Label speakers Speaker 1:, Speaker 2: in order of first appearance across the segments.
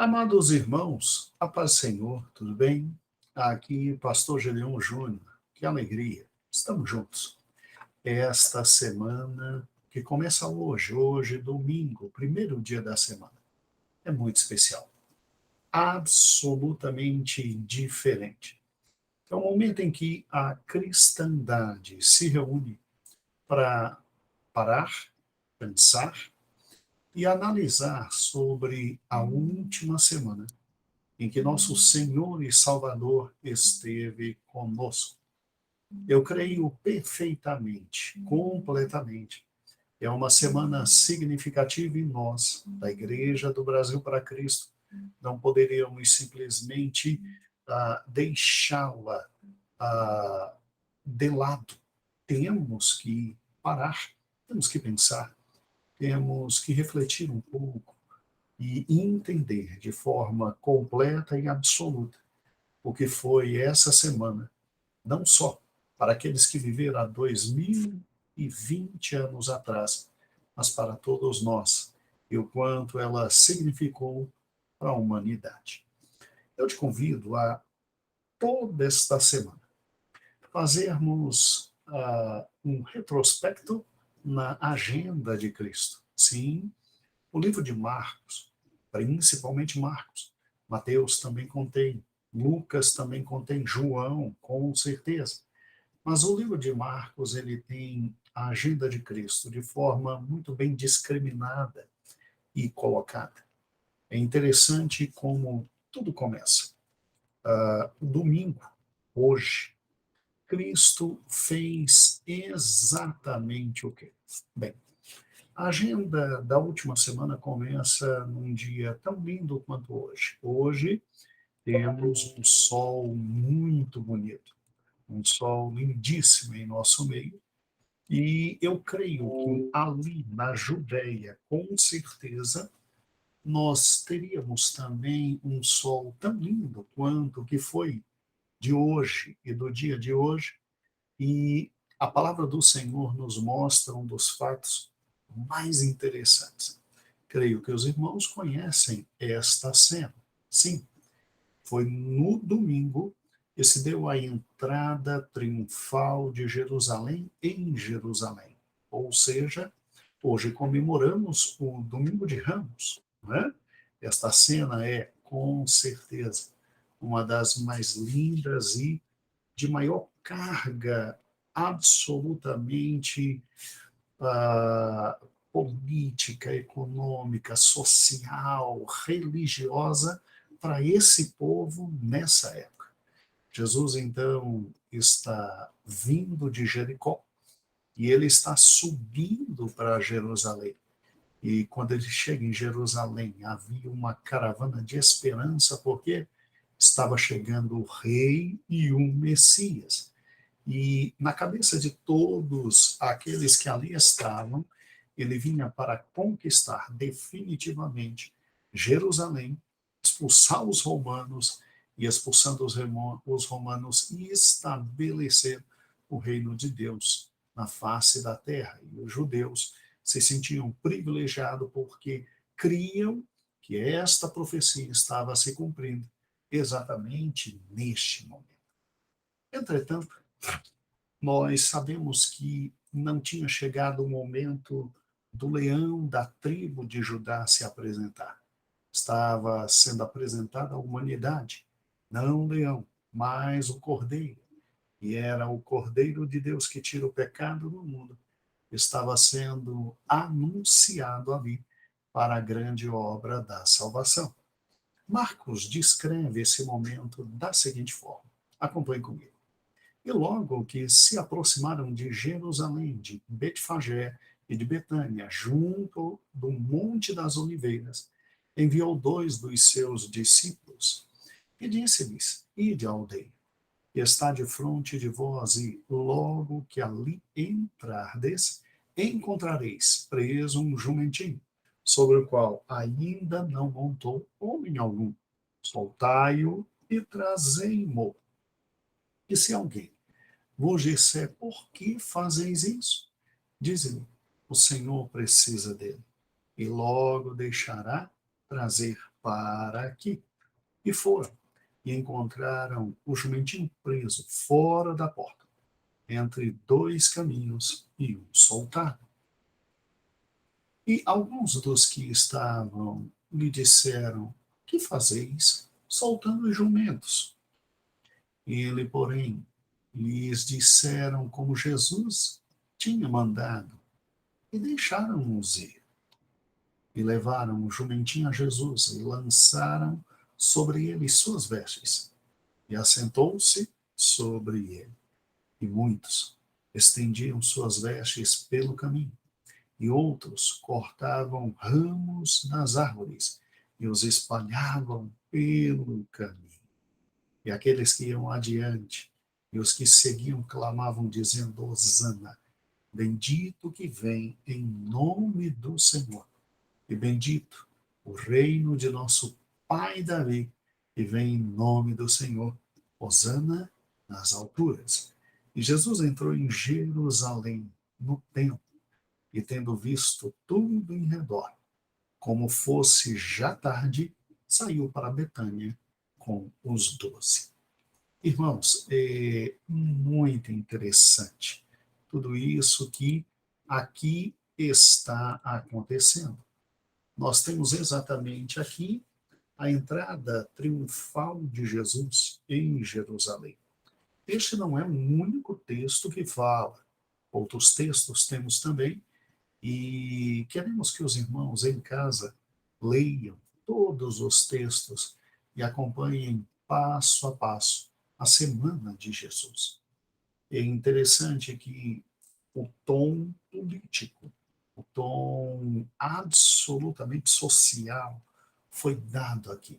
Speaker 1: Amados irmãos, a paz do Senhor, tudo bem? Aqui, Pastor Gedeon Júnior, que alegria, estamos juntos. Esta semana que começa hoje, domingo, primeiro dia da semana, é muito especial, absolutamente diferente. É um momento em que a cristandade se reúne para parar, pensar e analisar sobre a última semana em que nosso Senhor e Salvador esteve conosco. Eu creio perfeitamente, completamente. É uma semana significativa e nós, da Igreja do Brasil para Cristo, não poderíamos simplesmente deixá-la de lado. Temos que parar, temos que pensar, temos que refletir um pouco e entender de forma completa e absoluta o que foi essa semana, não só para aqueles que viveram há 2020 anos atrás, mas para todos nós, e o quanto ela significou para a humanidade. Eu te convido a, toda esta semana, fazermos um retrospecto na agenda de Cristo. Sim, o livro de Marcos, principalmente Marcos, Mateus também contém, Lucas também contém, João, com certeza. Mas o livro de Marcos, ele tem a agenda de Cristo de forma muito bem discriminada e colocada. É interessante como tudo começa. Domingo, hoje, Cristo fez exatamente o quê? Bem, a agenda da última semana começa num dia tão lindo quanto hoje. Hoje temos um sol muito bonito, um sol lindíssimo em nosso meio. E eu creio que ali na Judéia, com certeza, nós teríamos também um sol tão lindo quanto o que foi de hoje e do dia de hoje. E a palavra do Senhor nos mostra um dos fatos mais interessantes. Creio que os irmãos conhecem esta cena. Sim, foi no domingo que se deu a entrada triunfal de Jerusalém em Jerusalém. Ou seja, hoje comemoramos o Domingo de Ramos. Não é? Esta cena é, com certeza, uma das mais lindas e de maior carga absolutamente política, econômica, social, religiosa para esse povo nessa época. Jesus, então, está vindo de Jericó e ele está subindo para Jerusalém. E quando ele chega em Jerusalém, havia uma caravana de esperança, porque estava chegando o rei e o Messias. E na cabeça de todos aqueles que ali estavam, ele vinha para conquistar definitivamente Jerusalém, expulsar os romanos, e expulsando os romanos, e estabelecer o reino de Deus na face da terra. E os judeus se sentiam privilegiados porque criam que esta profecia estava se cumprindo exatamente neste momento. Entretanto, nós sabemos que não tinha chegado o momento do leão da tribo de Judá se apresentar. Estava sendo apresentada à humanidade, não o leão, mas o cordeiro. E era o cordeiro de Deus que tira o pecado do mundo. Estava sendo anunciado ali para a grande obra da salvação. Marcos descreve esse momento da seguinte forma. Acompanhe comigo. E logo que se aproximaram de Jerusalém, de Betfagé e de Betânia, junto do Monte das Oliveiras, enviou dois dos seus discípulos e disse-lhes: Ide à aldeia, que está de frente de vós, e logo que ali entrardes, encontrareis preso um jumentinho, sobre o qual ainda não montou homem algum. Soltai-o e trazei-mo. E se alguém vos disser: por que fazeis isso? Diz-lhe: o Senhor precisa dele, e logo deixará trazer para aqui. E foram, e encontraram o jumentinho preso fora da porta, entre dois caminhos, e o soltaram. E alguns dos que estavam lhe disseram: que fazeis soltando os jumentos? Ele, porém, lhes disseram como Jesus tinha mandado, e deixaram-nos ir. E levaram o jumentinho a Jesus, e lançaram sobre ele suas vestes, e assentou-se sobre ele. E muitos estendiam suas vestes pelo caminho, e outros cortavam ramos das árvores e os espalhavam pelo caminho. E aqueles que iam adiante e os que seguiam clamavam, dizendo: Hosana, bendito que vem em nome do Senhor, e bendito o reino de nosso pai Davi, que vem em nome do Senhor. Hosana nas alturas. E Jesus entrou em Jerusalém, no templo, e tendo visto tudo em redor, como fosse já tarde, saiu para Betânia com os 12. Irmãos, é muito interessante tudo isso que aqui está acontecendo. Nós temos exatamente aqui a entrada triunfal de Jesus em Jerusalém. Este não é o único texto que fala. Outros textos temos também, e queremos que os irmãos em casa leiam todos os textos e acompanhem passo a passo a semana de Jesus. É interessante que o tom político, o tom absolutamente social foi dado aqui.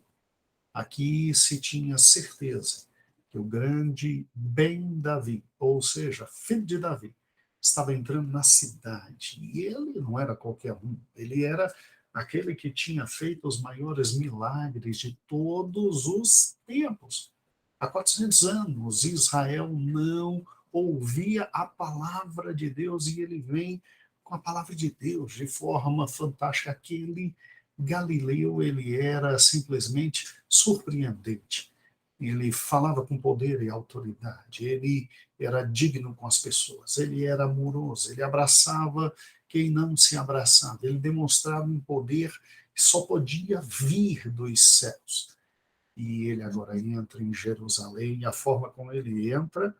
Speaker 1: Aqui se tinha certeza que o grande Ben Davi, ou seja, filho de Davi, estava entrando na cidade. E ele não era qualquer um, ele era aquele que tinha feito os maiores milagres de todos os tempos. Há 400 anos, Israel não ouvia a palavra de Deus e ele vem com a palavra de Deus de forma fantástica. Aquele Galileu, ele era simplesmente surpreendente. Ele falava com poder e autoridade, ele era digno com as pessoas, ele era amoroso, ele abraçava quem não se abraçava, ele demonstrava um poder que só podia vir dos céus. E ele agora entra em Jerusalém, e a forma como ele entra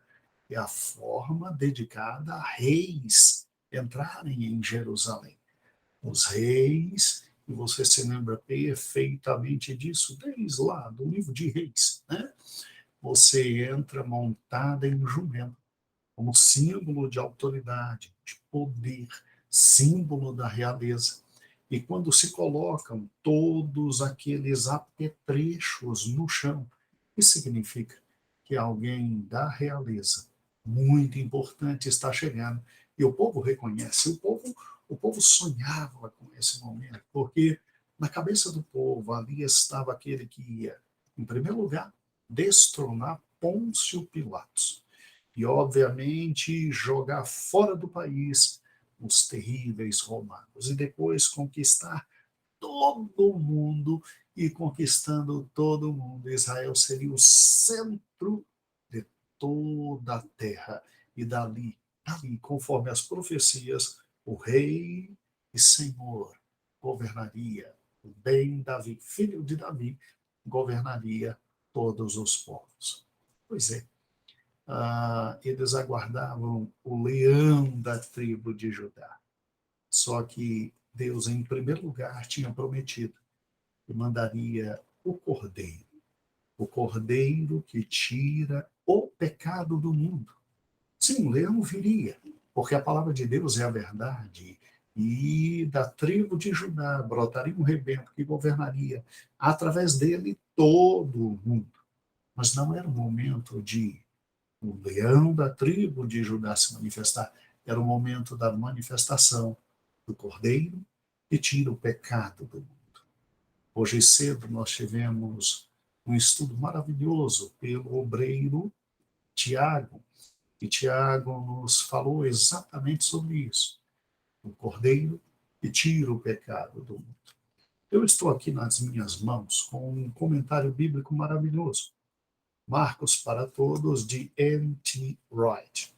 Speaker 1: é a forma dedicada a reis entrarem em Jerusalém. Os reis, e você se lembra perfeitamente disso, desde lá do livro de Reis, né? Você entra montada em um jumento, como símbolo de autoridade, de poder, símbolo da realeza. E quando se colocam todos aqueles apetrechos no chão, isso significa que alguém da realeza, muito importante, está chegando. E o povo reconhece, o povo sonhava com esse momento, porque na cabeça do povo ali estava aquele que ia, em primeiro lugar, destronar Pôncio Pilatos. E, obviamente, jogar fora do país os terríveis romanos. E depois conquistar todo mundo, e conquistando todo mundo, Israel seria o centro de toda a terra. E dali, conforme as profecias, o rei e senhor governaria, o bem Davi, filho de Davi, governaria todos os povos. Pois é, eles aguardavam o leão da tribo de Judá. Só que Deus, em primeiro lugar, tinha prometido que mandaria o cordeiro que tira o pecado do mundo. Sim, o leão viria, porque a palavra de Deus é a verdade, e da tribo de Judá brotaria um rebento que governaria através dele todo o mundo. Mas não era o momento de o leão da tribo de Judá se manifestar, era o momento da manifestação do cordeiro que tira o pecado do mundo. Hoje cedo nós tivemos um estudo maravilhoso pelo obreiro Tiago, e Tiago nos falou exatamente sobre isso. O cordeiro que tira o pecado do mundo. Eu estou aqui nas minhas mãos com um comentário bíblico maravilhoso, Marcos para Todos, de N.T. Wright.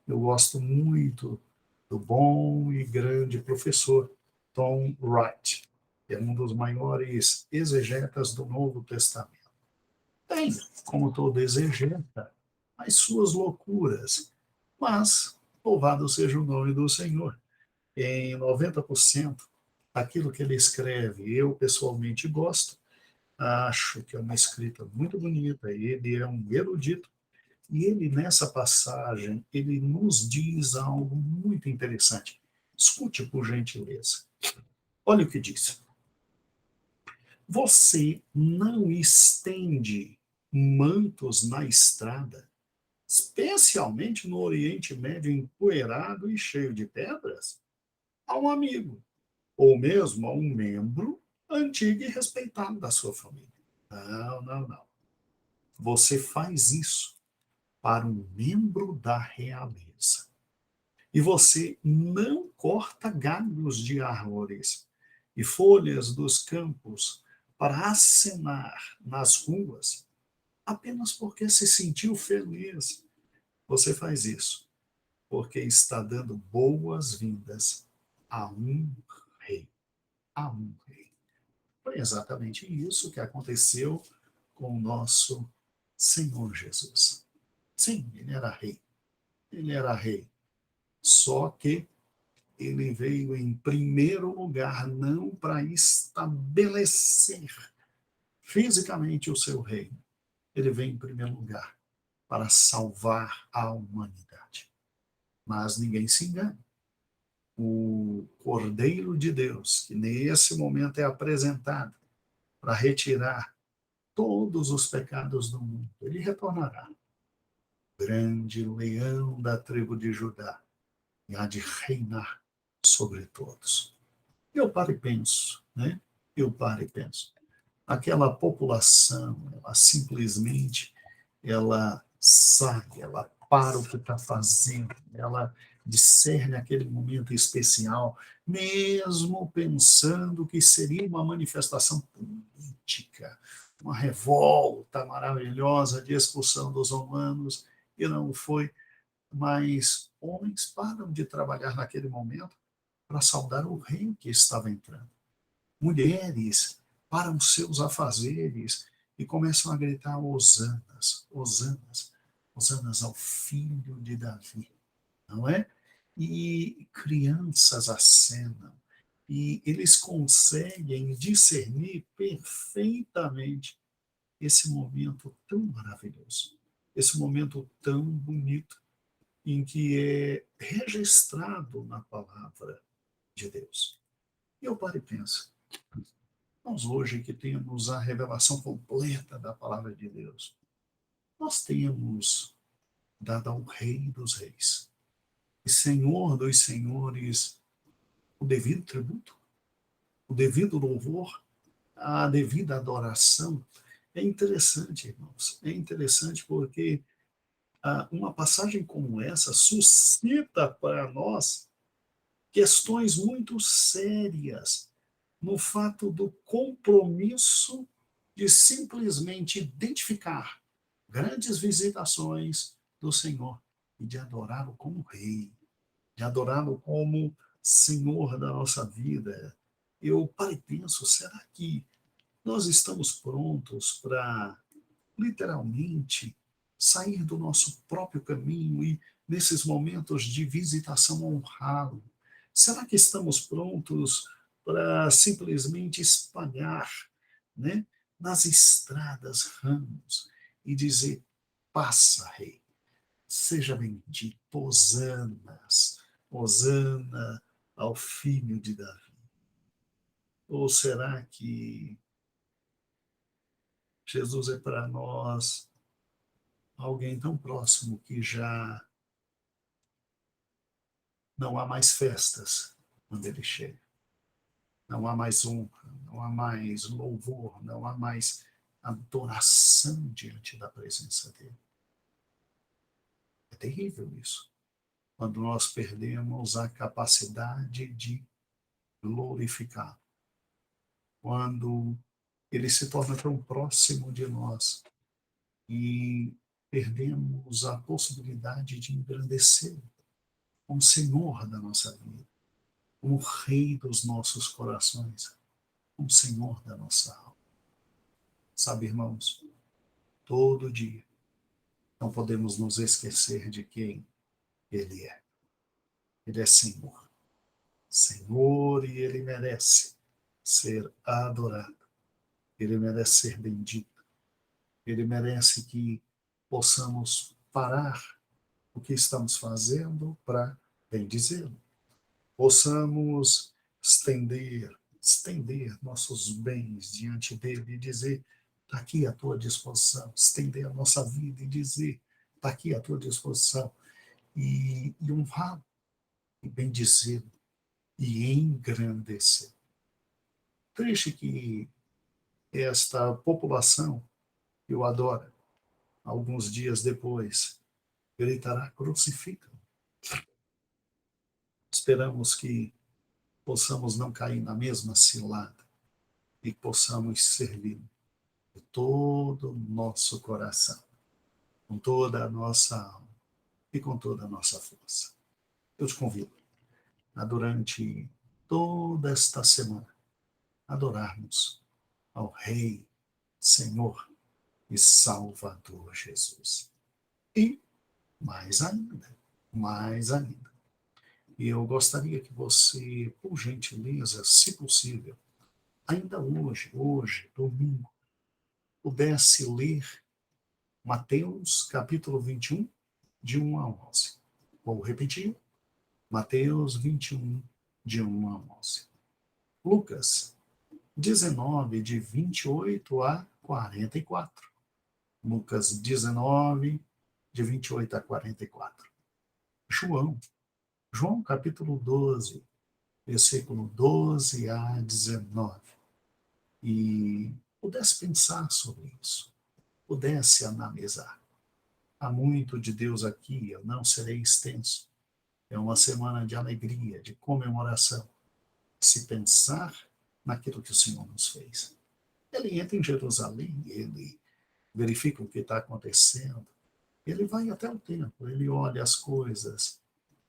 Speaker 1: Eu gosto muito do bom e grande professor Tom Wright, que é um dos maiores exegetas do Novo Testamento. Tem, como todo exegeta, as suas loucuras, mas louvado seja o nome do Senhor. Em 90% daquilo que ele escreve, eu pessoalmente gosto, acho que é uma escrita muito bonita, ele é um erudito, e ele, nessa passagem, ele nos diz algo muito interessante. Escute, por gentileza. Olha o que diz. Você não estende mantos na estrada, especialmente no Oriente Médio empoeirado e cheio de pedras, a um amigo, ou mesmo a um membro antigo e respeitado da sua família. Não, não, não. Você faz isso para um membro da realeza. E você não corta galhos de árvores e folhas dos campos para acenar nas ruas apenas porque se sentiu feliz. Você faz isso porque está dando boas-vindas a um rei. A um rei. Foi exatamente isso que aconteceu com o nosso Senhor Jesus. Sim, ele era rei. Ele era rei. Só que ele veio em primeiro lugar não para estabelecer fisicamente o seu reino. Ele veio em primeiro lugar para salvar a humanidade. Mas ninguém se engane. O Cordeiro de Deus, que nesse momento é apresentado para retirar todos os pecados do mundo, ele retornará. Grande leão da tribo de Judá, e há de reinar sobre todos. Eu paro e penso, né? Eu paro e penso. Aquela população, ela simplesmente, ela sai, ela para o que está fazendo, ela discerne aquele momento especial, mesmo pensando que seria uma manifestação política, uma revolta maravilhosa de expulsão dos romanos, e não foi, mas homens param de trabalhar naquele momento para saudar o rei que estava entrando. Mulheres param seus afazeres e começam a gritar hosanas, hosanas, hosanas ao filho de Davi, não é? E crianças acenam, e eles conseguem discernir perfeitamente esse momento tão maravilhoso, esse momento tão bonito, em que é registrado na palavra de Deus. E eu paro e penso, nós hoje que temos a revelação completa da palavra de Deus, nós temos dado ao Rei dos Reis e Senhor dos Senhores o devido tributo, o devido louvor, a devida adoração. É interessante, irmãos, é interessante porque uma passagem como essa suscita para nós questões muito sérias no fato do compromisso de simplesmente identificar grandes visitações do Senhor e de adorá-lo como Rei, de adorá-lo como Senhor da nossa vida. Eu paro e penso, será que nós estamos prontos para, literalmente, sair do nosso próprio caminho e, nesses momentos de visitação, honrá-lo? Será que estamos prontos para simplesmente espalhar, né, nas estradas ramos e dizer: passa, rei, seja bendito, hosanas, hosana ao filho de Davi? Ou será que Jesus é para nós alguém tão próximo que já não há mais festas quando ele chega? Não há mais honra, não há mais louvor, não há mais adoração diante da presença dele. É terrível isso, quando nós perdemos a capacidade de glorificar. quando ele se torna tão próximo de nós e perdemos a possibilidade de engrandecê-lo como Senhor da nossa vida, como Rei dos nossos corações, como Senhor da nossa alma. Sabe, irmãos, todo dia não podemos nos esquecer de quem Ele é. Ele é Senhor. Senhor, e Ele merece ser adorado. Ele merece ser bendito. Ele merece que possamos parar o que estamos fazendo para bendizê-lo. Possamos estender nossos bens diante dele e dizer, está aqui à tua disposição. Estender a nossa vida e dizer, está aqui à tua disposição. E honrá-lo, e bendizê-lo, e engrandecer. Triste que esta população que o adora, alguns dias depois, gritará, crucifica. Esperamos que possamos não cair na mesma cilada e possamos servir de todo o nosso coração, com toda a nossa alma e com toda a nossa força. Eu te convido a, durante toda esta semana, adorarmos ao Rei, Senhor e Salvador Jesus. E mais ainda, eu gostaria que você, por gentileza, se possível, ainda hoje, domingo, pudesse ler Mateus capítulo 21, de 1 a 11. Vou repetir, Mateus 21, de 1 a 11. Lucas 19, de 28 a 44. Lucas 19, de 28 a 44. João capítulo 12, versículo 12 a 19. E pudesse pensar sobre isso, pudesse analisar. Há muito de Deus aqui, eu não serei extenso. É uma semana de alegria, de comemoração. Se pensar naquilo que o Senhor nos fez. Ele entra em Jerusalém, ele verifica o que está acontecendo, ele vai até o templo, ele olha as coisas,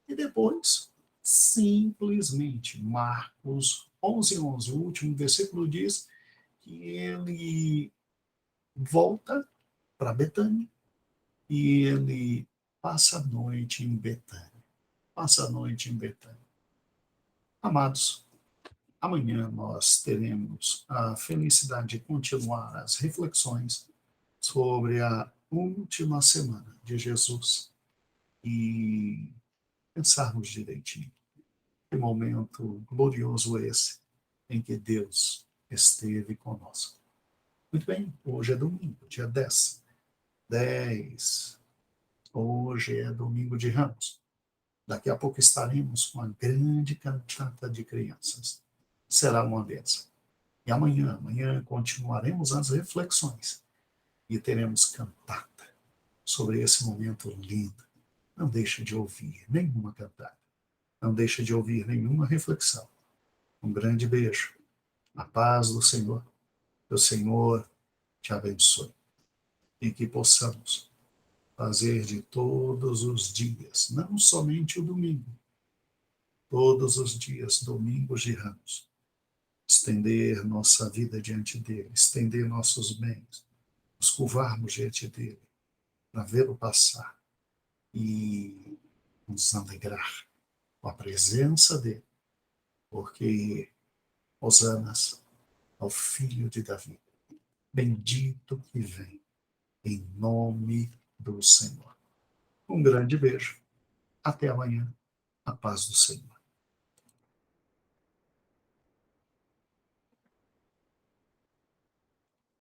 Speaker 1: e depois, simplesmente, Marcos 11, o último versículo diz que ele volta para Betânia e ele passa a noite em Betânia. Passa a noite em Betânia. Amados, amanhã nós teremos a felicidade de continuar as reflexões sobre a última semana de Jesus e pensarmos direitinho. Que momento glorioso esse em que Deus esteve conosco. Muito bem, hoje é domingo, dia 10. 10. Hoje é domingo de Ramos. Daqui a pouco estaremos com a grande cantata de crianças. Será uma bênção. E amanhã continuaremos as reflexões e teremos cantata sobre esse momento lindo. Não deixe de ouvir nenhuma cantata. Não deixe de ouvir nenhuma reflexão. Um grande beijo. A paz do Senhor. Que o Senhor te abençoe. E que possamos fazer de todos os dias, não somente o domingo, todos os dias, domingos de Ramos, estender nossa vida diante dele, estender nossos bens, nos curvarmos diante dele, para vê-lo passar e nos alegrar com a presença dele, porque hosanas ao Filho de Davi, bendito que vem, em nome do Senhor. Um grande beijo. Até amanhã. A paz do Senhor.